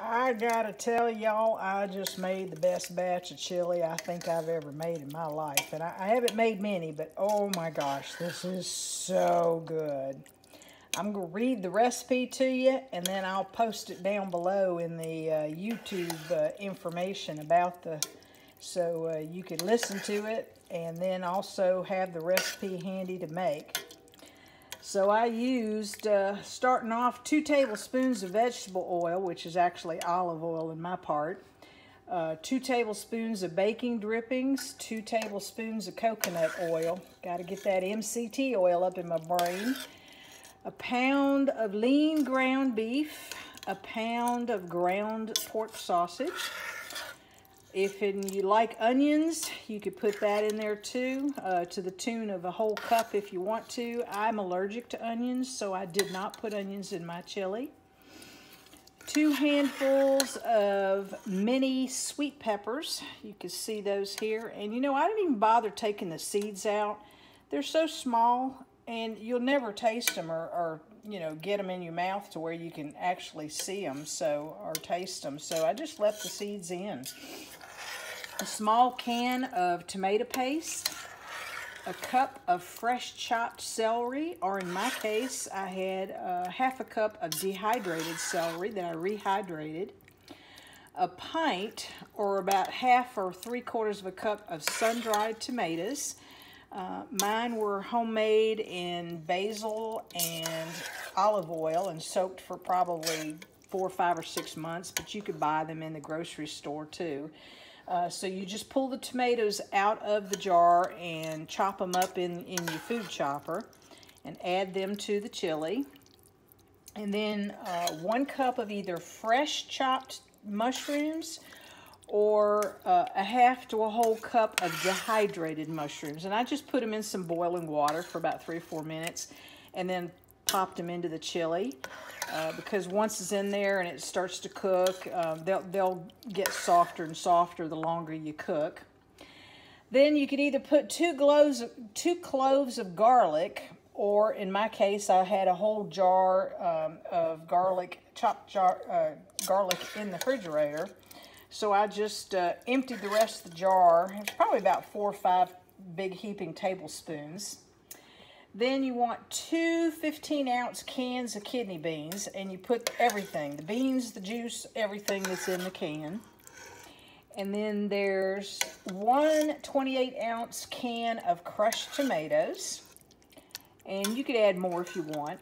I gotta tell y'all, I just made the best batch of chili I think I've ever made in my life. And I haven't made many, but oh my gosh, this is so good. I'm gonna read the recipe to you, and then I'll post it down below in the YouTube information about so you can listen to it, and then also have the recipe handy to make. So I used, starting off, 2 tablespoons of vegetable oil, which is actually olive oil in my part, 2 tablespoons of baking drippings, 2 tablespoons of coconut oil. Got to get that MCT oil up in my brain. A pound of lean ground beef, a pound of ground pork sausage. If you like onions, you could put that in there too, to the tune of a whole cup if you want to. I'm allergic to onions, so I did not put onions in my chili. 2 handfuls of mini sweet peppers. You can see those here. And you know, I didn't even bother taking the seeds out. They're so small, and you'll never taste them or you know, get them in your mouth to where you can actually see them, or taste them. So I just left the seeds in. A small can of tomato paste, a cup of fresh chopped celery, or in my case, I had half a cup of dehydrated celery that I rehydrated, a pint, or about half or 3/4 of a cup of sun-dried tomatoes. Mine were homemade in basil and olive oil and soaked for probably 4, 5, or 6 months, but you could buy them in the grocery store too. So you just pull the tomatoes out of the jar and chop them up in your food chopper and add them to the chili. And then 1 cup of either fresh chopped mushrooms or a half to a whole cup of dehydrated mushrooms. And I just put them in some boiling water for about 3 or 4 minutes and then popped them into the chili. Because once it's in there and it starts to cook, they'll get softer and softer the longer you cook. Then you could either put 2 cloves of garlic, or in my case, I had a whole jar of chopped garlic in the refrigerator. So I just emptied the rest of the jar. It's probably about 4 or 5 big heaping tablespoons. Then you want 2 15-ounce cans of kidney beans, and you put everything, the beans, the juice, everything that's in the can. And then there's 1 28-ounce can of crushed tomatoes, and you could add more if you want.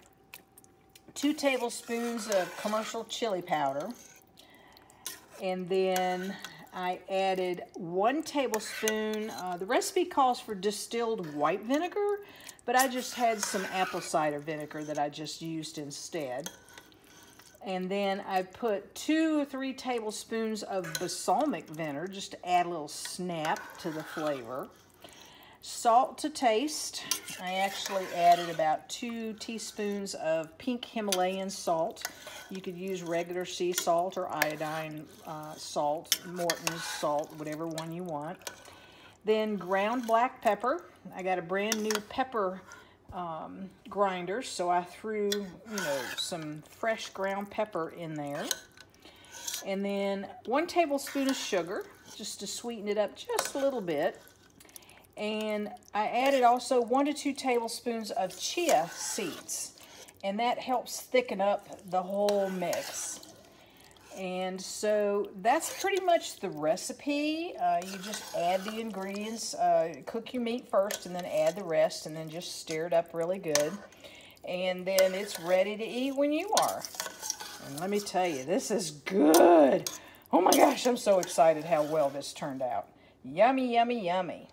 2 tablespoons of commercial chili powder, and then I added 1 tablespoon, the recipe calls for distilled white vinegar, but I just had some apple cider vinegar that I just used instead. And then I put 2 or 3 tablespoons of balsamic vinegar just to add a little snap to the flavor. Salt to taste. I actually added about 2 teaspoons of pink Himalayan salt. You could use regular sea salt or iodine salt, Morton's salt, whatever one you want. Then ground black pepper. I got a brand new pepper grinder, so I threw, you know, some fresh ground pepper in there. And then 1 tablespoon of sugar, just to sweeten it up just a little bit. And I added also 1 to 2 tablespoons of chia seeds, and that helps thicken up the whole mix. And so that's pretty much the recipe. You just add the ingredients, cook your meat first and then add the rest, and then just stir it up really good. And then it's ready to eat when you are. And let me tell you, this is good. Oh my gosh, I'm so excited how well this turned out. Yummy, yummy, yummy.